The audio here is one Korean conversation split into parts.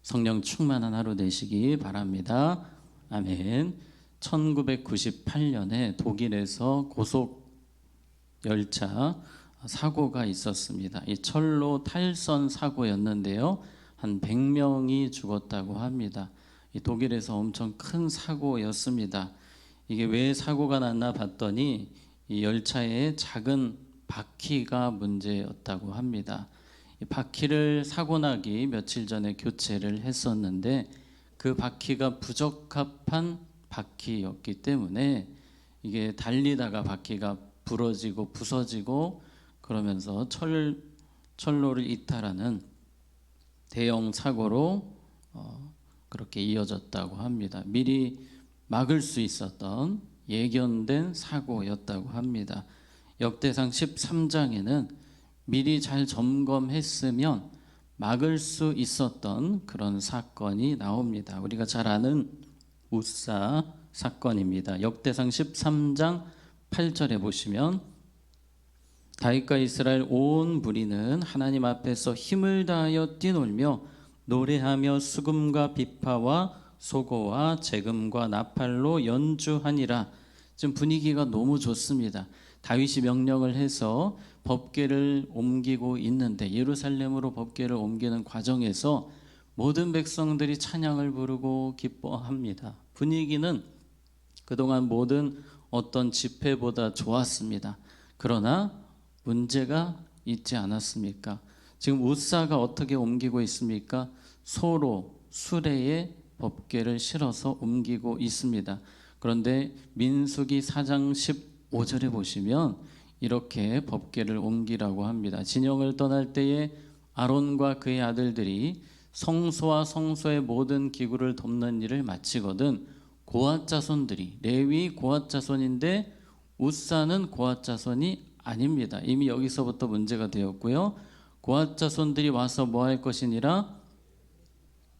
성령 충만한 하루 되시기 바랍니다. 아멘. 1998년에 독일에서 고속 열차 사고가 있었습니다. 이 철로 탈선 사고였는데요. 한 100명이 죽었다고 합니다. 이 독일에서 엄청 큰 사고였습니다. 이게 왜 사고가 났나 봤더니 이 열차의 작은 바퀴가 문제였다고 합니다. 이 바퀴를 사고 나기 며칠 전에 교체를 했었는데 그 바퀴가 부적합한 바퀴였기 때문에 이게 달리다가 바퀴가 부러지고 부서지고 그러면서 철로를 이탈하는 대형 사고로 그렇게 이어졌다고 합니다. 미리 막을 수 있었던 예견된 사고였다고 합니다. 역대상 13장에는 미리 잘 점검했으면 막을 수 있었던 그런 사건이 나옵니다. 우리가 잘 아는 우사 사건입니다. 역대상 13장 8절에 보시면 다윗과 이스라엘 온 무리는 하나님 앞에서 힘을 다하여 뛰놀며 노래하며 수금과 비파와 소고와 재금과 나팔로 연주하니라. 지금 분위기가 너무 좋습니다. 다윗이 명령을 해서 법궤를 옮기고 있는데 예루살렘으로 법궤를 옮기는 과정에서 모든 백성들이 찬양을 부르고 기뻐합니다. 분위기는 그동안 모든 어떤 집회보다 좋았습니다. 그러나 문제가 있지 않았습니까? 지금 우사가 어떻게 옮기고 있습니까? 소로 수레에 법궤를 실어서 옮기고 있습니다. 그런데 민수기 4장 15절에 보시면 이렇게 법궤를 옮기라고 합니다. 진영을 떠날 때에 아론과 그의 아들들이 성소와 성소의 모든 기구를 덮는 일을 마치거든 고앗 자손들이, 레위 고앗 자손인데 우사는 고앗 자손이 아닙니다. 이미 여기서부터 문제가 되었고요. 고앗 자손들이 와서 뭐 할 것이니라?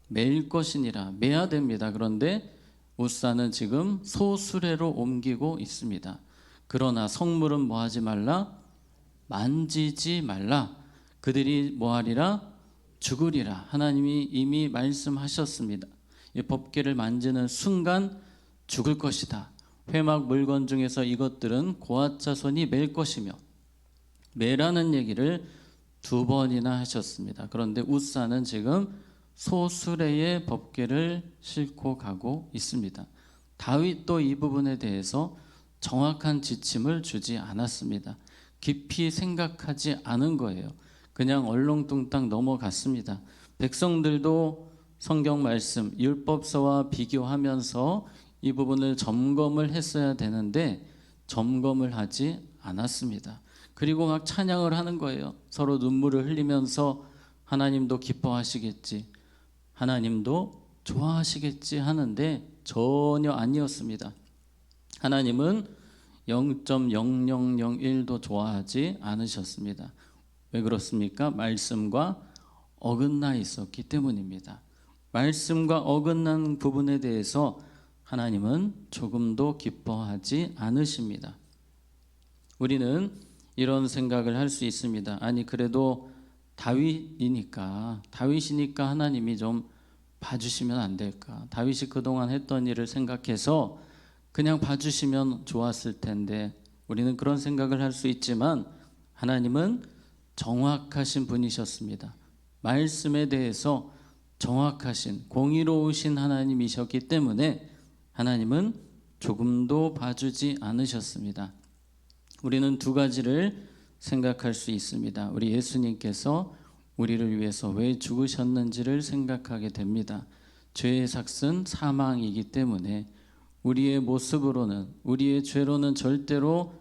매일 것이니라. 매야 됩니다. 그런데 우사는 지금 소수레로 옮기고 있습니다. 그러나 성물은 뭐 하지 말라? 만지지 말라. 그들이 뭐 하리라? 죽으리라. 하나님이 이미 말씀하셨습니다. 이 법궤를 만지는 순간 죽을 것이다. 회막 물건 중에서 이것들은 고앗 자손이 맬 것이며 매라는 얘기를 2번이나 하셨습니다. 그런데 우사는 지금 소수레의 법궤를 싣고 가고 있습니다. 다윗도 이 부분에 대해서 정확한 지침을 주지 않았습니다. 깊이 생각하지 않은 거예요. 그냥 얼렁뚱땅 넘어갔습니다. 백성들도 성경 말씀 율법서와 비교하면서 이 부분을 점검을 했어야 되는데 점검을 하지 않았습니다. 그리고 막 찬양을 하는 거예요. 서로 눈물을 흘리면서 하나님도 기뻐하시겠지, 하나님도 좋아하시겠지 하는데 전혀 아니었습니다. 하나님은 0.0001도 좋아하지 않으셨습니다. 왜 그렇습니까? 말씀과 어긋나 있었기 때문입니다. 말씀과 어긋난 부분에 대해서 하나님은 조금도 기뻐하지 않으십니다. 우리는 이런 생각을 할 수 있습니다. 아니 그래도 다윗이니까 하나님이 좀 봐주시면 안 될까? 다윗이 그동안 했던 일을 생각해서 그냥 봐주시면 좋았을 텐데 우리는 그런 생각을 할 수 있지만 하나님은 정확하신 분이셨습니다. 말씀에 대해서 정확하신 공의로우신 하나님이셨기 때문에 하나님은 조금도 봐주지 않으셨습니다. 우리는 두 가지를 생각할 수 있습니다. 우리 예수님께서 우리를 위해서 왜 죽으셨는지를 생각하게 됩니다. 죄의 삭은 사망이기 때문에 우리의 모습으로는, 우리의 죄로는 절대로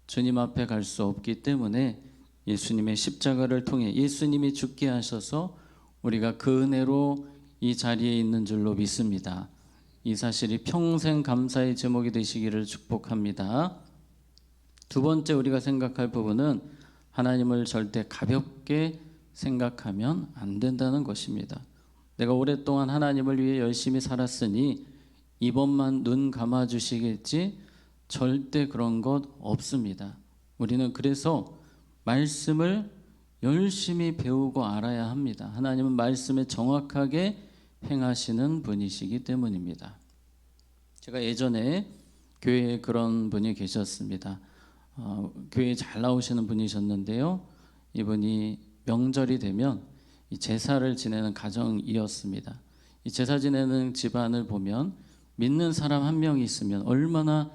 주님 앞에 갈 수 없기 때문에 예수님의 십자가를 통해 예수님이 죽게 하셔서 우리가 그 은혜로 이 자리에 있는 줄로 믿습니다. 이 사실이 평생 감사의 제목이 되시기를 축복합니다. 두 번째 우리가 생각할 부분은 하나님을 절대 가볍게 생각하면 안 된다는 것입니다. 내가 오랫동안 하나님을 위해 열심히 살았으니 이번만 눈 감아주시겠지? 절대 그런 것 없습니다. 우리는 그래서 말씀을 열심히 배우고 알아야 합니다. 하나님은 말씀에 정확하게 행하시는 분이시기 때문입니다. 제가 예전에 교회에 그런 분이 계셨습니다. 교회에 잘 나오시는 분이셨는데요. 이분이 명절이 되면 이 제사를 지내는 가정이었습니다. 이 제사 지내는 집안을 보면 믿는 사람 한 명이 있으면 얼마나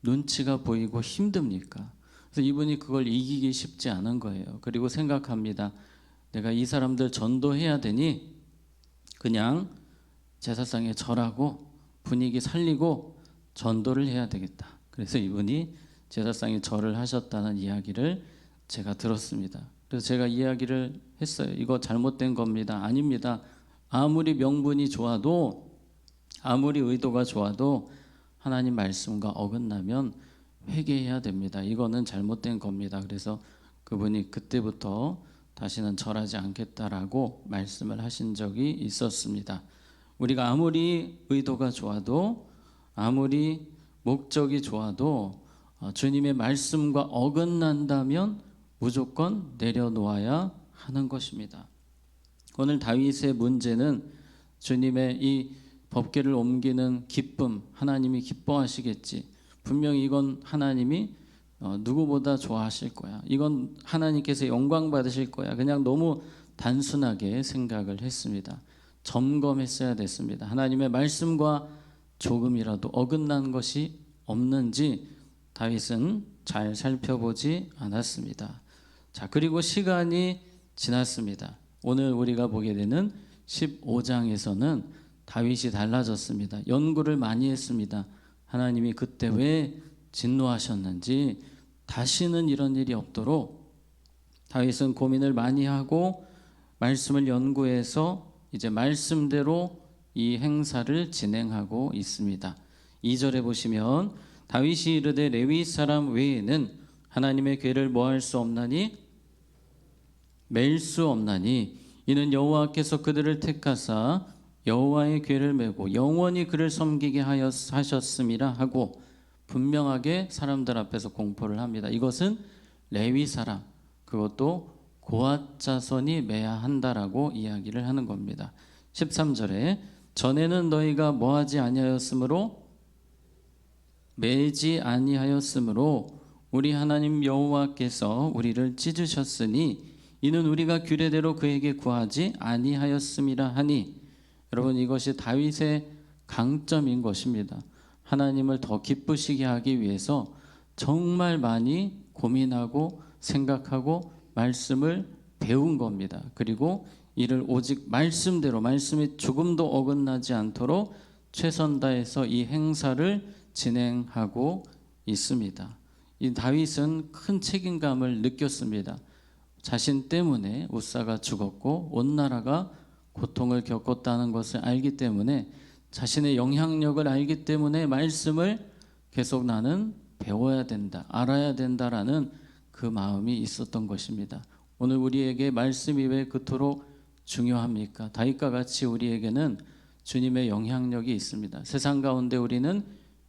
눈치가 보이고 힘듭니까? 그래서 이분이 그걸 이기기 쉽지 않은 거예요. 그리고 생각합니다. 내가 이 사람들 전도해야 되니 그냥 제사상에 절하고 분위기 살리고 전도를 해야 되겠다. 그래서 이분이 제사상에 절을 하셨다는 이야기를 제가 들었습니다. 그래서 제가 이야기를 했어요. 이거 잘못된 겁니다. 아닙니다. 아무리 명분이 좋아도, 아무리 의도가 좋아도 하나님 말씀과 어긋나면 회개해야 됩니다. 이거는 잘못된 겁니다. 그래서 그분이 그때부터 다시는 절하지 않겠다라고 말씀을 하신 적이 있었습니다. 우리가 아무리 의도가 좋아도, 아무리 목적이 좋아도 주님의 말씀과 어긋난다면 무조건 내려놓아야 하는 것입니다. 오늘 다윗의 문제는 주님의 이 법궤를 옮기는 기쁨, 하나님이 기뻐하시겠지. 분명히 이건 하나님이 누구보다 좋아하실 거야. 이건 하나님께서 영광 받으실 거야. 그냥 너무 단순하게 생각을 했습니다. 점검했어야 됐습니다. 하나님의 말씀과 조금이라도 어긋난 것이 없는지 다윗은 잘 살펴보지 않았습니다. 자, 그리고 시간이 지났습니다. 오늘 우리가 보게 되는 15장에서는 다윗이 달라졌습니다. 연구를 많이 했습니다. 하나님이 그때 왜 진노하셨는지, 다시는 이런 일이 없도록 다윗은 고민을 많이 하고 말씀을 연구해서 이제 말씀대로 이 행사를 진행하고 있습니다. 2절에 보시면 다윗이 이르되 레위 사람 외에는 하나님의 궤를 뭐할 수 없나니 맬 수 없나니 이는 여호와께서 그들을 택하사 여호와의 궤를 메고 영원히 그를 섬기게 하셨음이라 하고 분명하게 사람들 앞에서 공포를 합니다. 이것은 레위 사람, 그것도 고앗 자손이 매야 한다라고 이야기를 하는 겁니다. 13절에 전에는 너희가 뭐하지 아니하였으므로 매지 아니하였으므로 우리 하나님 여호와께서 우리를 찢으셨으니 이는 우리가 규례대로 그에게 구하지 아니하였음이라 하니, 여러분 이것이 다윗의 강점인 것입니다. 하나님을 더 기쁘시게 하기 위해서 정말 많이 고민하고 생각하고 말씀을 배운 겁니다. 그리고 이를 오직 말씀대로, 말씀이 조금도 어긋나지 않도록 최선 다해서 이 행사를 진행하고 있습니다. 이 다윗은 큰 책임감을 느꼈습니다. 자신 때문에 웃사가 죽었고 온 나라가 고통을 겪었다는 것을 알기 때문에, 자신의 영향력을 알기 때문에 말씀을 계속 나는 배워야 된다, 알아야 된다라는 그 마음이 있었던 것입니다. 오늘 우리에게 말씀이 왜 그토록 중요합니까? 다윗과 같이 우리에게는 주님의 영향력이 있습니다. 세상 가운데 우리는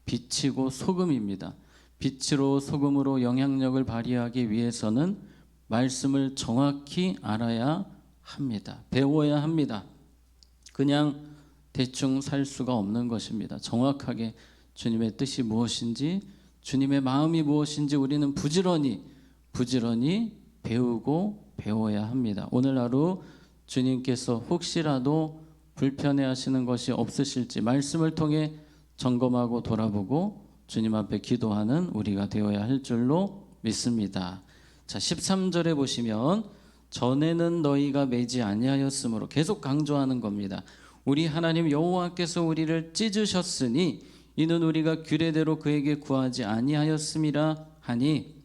빛이고 소금입니다. 빛으로 소금으로 영향력을 발휘하기 위해서는 말씀을 정확히 알아야 합니다. 배워야 합니다. 그냥 대충 살 수가 없는 것입니다. 정확하게 주님의 뜻이 무엇인지, 주님의 마음이 무엇인지 우리는 부지런히 배우고 배워야 합니다. 오늘 하루 주님께서 혹시라도 불편해 하시는 것이 없으실지 말씀을 통해 점검하고 돌아보고 주님 앞에 기도하는 우리가 되어야 할 줄로 믿습니다. 자, 13절에 보시면 전에는 너희가 매지 아니하였으므로 계속 강조하는 겁니다. 우리 하나님 여호와께서 우리를 찢으셨으니 이는 우리가 규례대로 그에게 구하지 아니하였음이라 하니,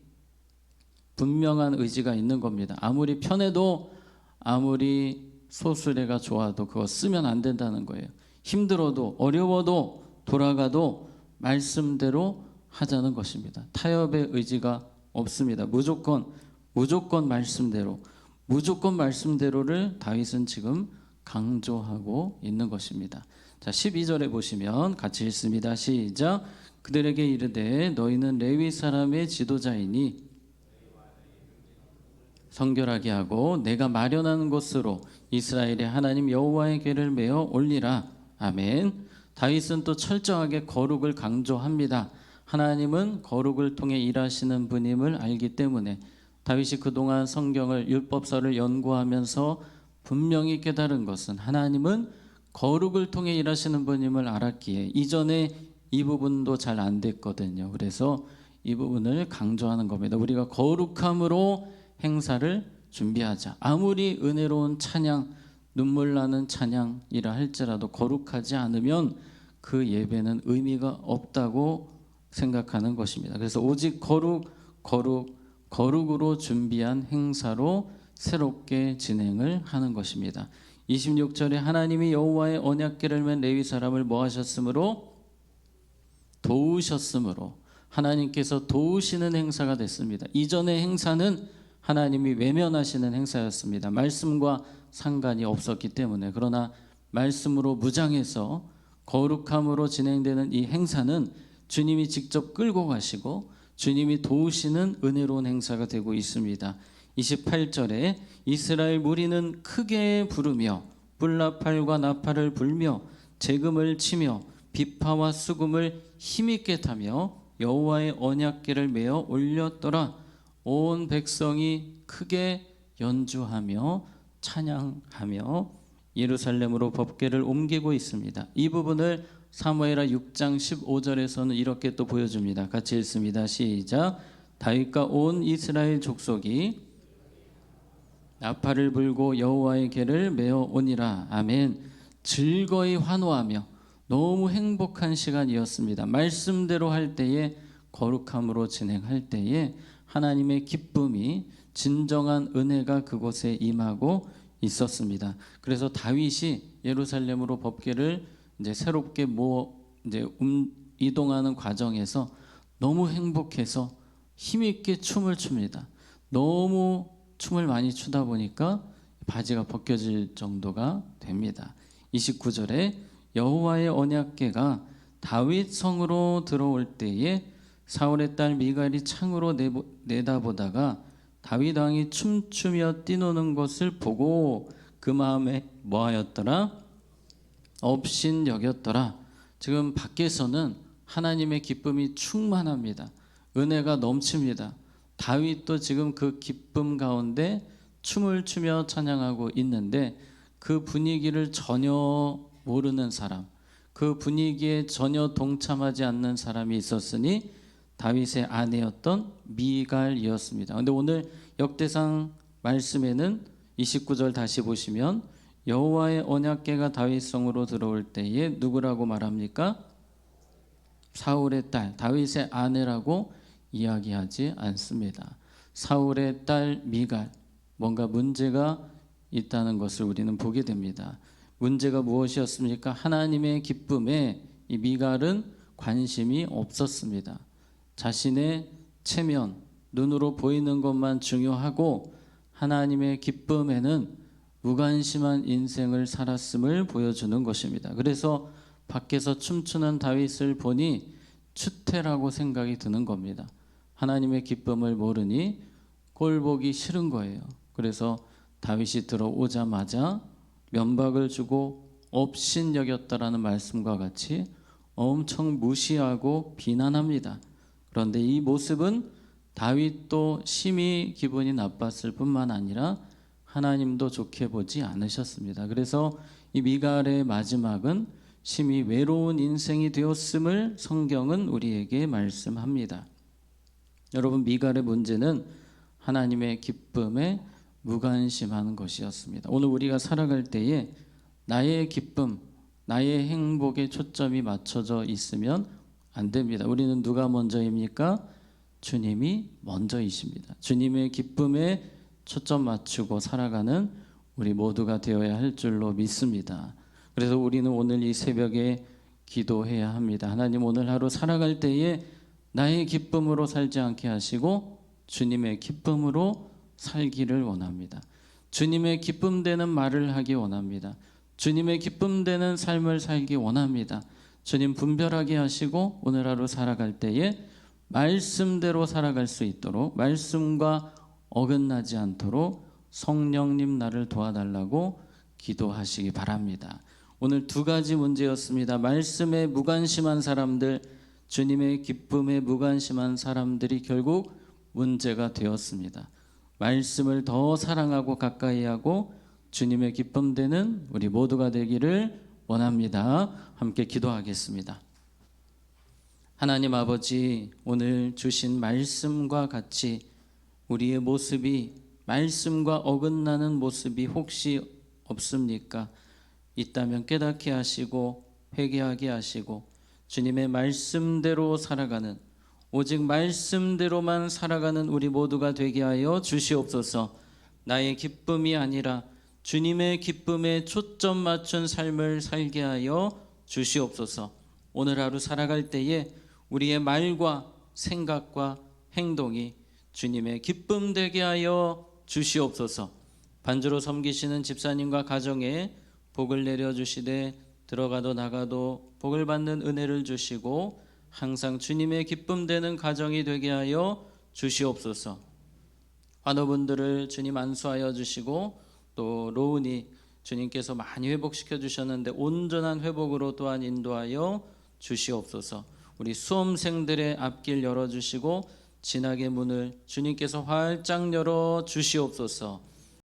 분명한 의지가 있는 겁니다. 아무리 편해도, 아무리 소수레가 좋아도 그거 쓰면 안 된다는 거예요. 힘들어도 어려워도 돌아가도 말씀대로 하자는 것입니다. 타협의 의지가 없습니다. 무조건 말씀대로를 다윗은 지금 강조하고 있는 것입니다. 자, 12절에 보시면 같이 읽습니다. 시작. 그들에게 이르되 너희는 레위 사람의 지도자이니 성결하게 하고 내가 마련한 곳으로 이스라엘의 하나님 여호와의 궤를 메어 올리라. 아멘. 다윗은 또 철저하게 거룩을 강조합니다. 하나님은 거룩을 통해 일하시는 분임을 알기 때문에 다윗이 그동안 성경을 율법서를 연구하면서 분명히 깨달은 것은 하나님은 거룩을 통해 일하시는 분임을 알았기에 이전에 이 부분도 잘 안 됐거든요. 그래서 이 부분을 강조하는 겁니다. 우리가 거룩함으로 행사를 준비하자. 아무리 은혜로운 찬양, 눈물 나는 찬양이라 할지라도 거룩하지 않으면 그 예배는 의미가 없다고 생각하는 것입니다. 그래서 오직 거룩으로 준비한 행사로 새롭게 진행을 하는 것입니다. 26절에 하나님이 여호와의 언약궤를 맨 레위 사람을 뭐 하셨으므로? 도우셨으므로. 하나님께서 도우시는 행사가 됐습니다. 이전의 행사는 하나님이 외면하시는 행사였습니다. 말씀과 상관이 없었기 때문에. 그러나 말씀으로 무장해서 거룩함으로 진행되는 이 행사는 주님이 직접 끌고 가시고 주님이 도우시는 은혜로운 행사가 되고 있습니다. 28절에 이스라엘 무리는 크게 부르며 뿔나팔과 나팔을 불며 재금을 치며 비파와 수금을 힘있게 타며 여호와의 언약궤를 메어 올렸더라. 온 백성이 크게 연주하며 찬양하며 예루살렘으로 법궤를 옮기고 있습니다. 이 부분을 사무엘하 6장 15절에서는 이렇게 또 보여줍니다. 같이 읽습니다. 시작. 다윗과 온 이스라엘 족속이 나팔을 불고 여호와의 궤를 메어 오니라. 아멘. 즐거이 환호하며 너무 행복한 시간이었습니다. 말씀대로 할 때에 거룩함으로 진행할 때에 하나님의 기쁨이 진정한 은혜가 그곳에 임하고 있었습니다. 그래서 다윗이 예루살렘으로 법궤를 이제 새롭게 이동하는 과정에서 너무 행복해서 힘있게 춤을 춥니다. 너무 춤을 많이 추다 보니까 바지가 벗겨질 정도가 됩니다. 29절에 여호와의 언약궤가 다윗 성으로 들어올 때에 사울의 딸 미갈이 창으로 내다보다가 다윗 왕이 춤추며 뛰노는 것을 보고 그 마음에 뭐하였더라? 업신여겼더라. 지금 밖에서는 하나님의 기쁨이 충만합니다. 은혜가 넘칩니다. 다윗도 지금 그 기쁨 가운데 춤을 추며 찬양하고 있는데 그 분위기를 전혀 모르는 사람, 그 분위기에 전혀 동참하지 않는 사람이 있었으니 다윗의 아내였던 미갈이었습니다. 그런데 오늘 역대상 말씀에는 29절 다시 보시면 여호와의 언약궤가 다윗성으로 들어올 때에 누구라고 말합니까? 사울의 딸, 다윗의 아내라고 이야기하지 않습니다. 사울의 딸 미갈, 뭔가 문제가 있다는 것을 우리는 보게 됩니다. 문제가 무엇이었습니까? 하나님의 기쁨에 이 미갈은 관심이 없었습니다. 자신의 체면, 눈으로 보이는 것만 중요하고 하나님의 기쁨에는 무관심한 인생을 살았음을 보여주는 것입니다. 그래서 밖에서 춤추는 다윗을 보니 추태라고 생각이 드는 겁니다. 하나님의 기쁨을 모르니 꼴보기 싫은 거예요. 그래서 다윗이 들어오자마자 면박을 주고 업신여겼다라는 말씀과 같이 엄청 무시하고 비난합니다. 그런데 이 모습은 다윗도 심히 기분이 나빴을 뿐만 아니라 하나님도 좋게 보지 않으셨습니다. 그래서 이 미갈의 마지막은 심히 외로운 인생이 되었음을 성경은 우리에게 말씀합니다. 여러분, 미갈의 문제는 하나님의 기쁨에 무관심하는 것이었습니다. 오늘 우리가 살아갈 때에 나의 기쁨, 나의 행복에 초점이 맞춰져 있으면 안 됩니다. 우리는 누가 먼저입니까? 주님이 먼저이십니다. 주님의 기쁨에 초점 맞추고 살아가는 우리 모두가 되어야 할 줄로 믿습니다. 그래서 우리는 오늘 이 새벽에 기도해야 합니다. 하나님, 오늘 하루 살아갈 때에 나의 기쁨으로 살지 않게 하시고 주님의 기쁨으로 살기를 원합니다. 주님의 기쁨 되는 말을 하기 원합니다. 주님의 기쁨 되는 삶을 살기 원합니다. 주님 분별하게 하시고 오늘 하루 살아갈 때에 말씀대로 살아갈 수 있도록 말씀과 어긋나지 않도록 성령님 나를 도와달라고 기도하시기 바랍니다. 오늘 두 가지 문제였습니다. 말씀에 무관심한 사람들, 주님의 기쁨에 무관심한 사람들이 결국 문제가 되었습니다. 말씀을 더 사랑하고 가까이 하고 주님의 기쁨 되는 우리 모두가 되기를 원합니다. 함께 기도하겠습니다. 하나님 아버지, 오늘 주신 말씀과 같이 우리의 모습이 말씀과 어긋나는 모습이 혹시 없습니까? 있다면 깨닫게 하시고 회개하게 하시고 주님의 말씀대로 살아가는, 오직 말씀대로만 살아가는 우리 모두가 되게 하여 주시옵소서. 나의 기쁨이 아니라 주님의 기쁨에 초점 맞춘 삶을 살게 하여 주시옵소서. 오늘 하루 살아갈 때에 우리의 말과 생각과 행동이 주님의 기쁨 되게 하여 주시옵소서. 반주로 섬기시는 집사님과 가정에 복을 내려주시되 들어가도 나가도 복을 받는 은혜를 주시고 항상 주님의 기쁨 되는 가정이 되게 하여 주시옵소서. 환우분들을 주님 안수하여 주시고 또 로운이 주님께서 많이 회복시켜 주셨는데 온전한 회복으로 또한 인도하여 주시옵소서. 우리 수험생들의 앞길 열어주시고 진학의 문을 주님께서 활짝 열어 주시옵소서.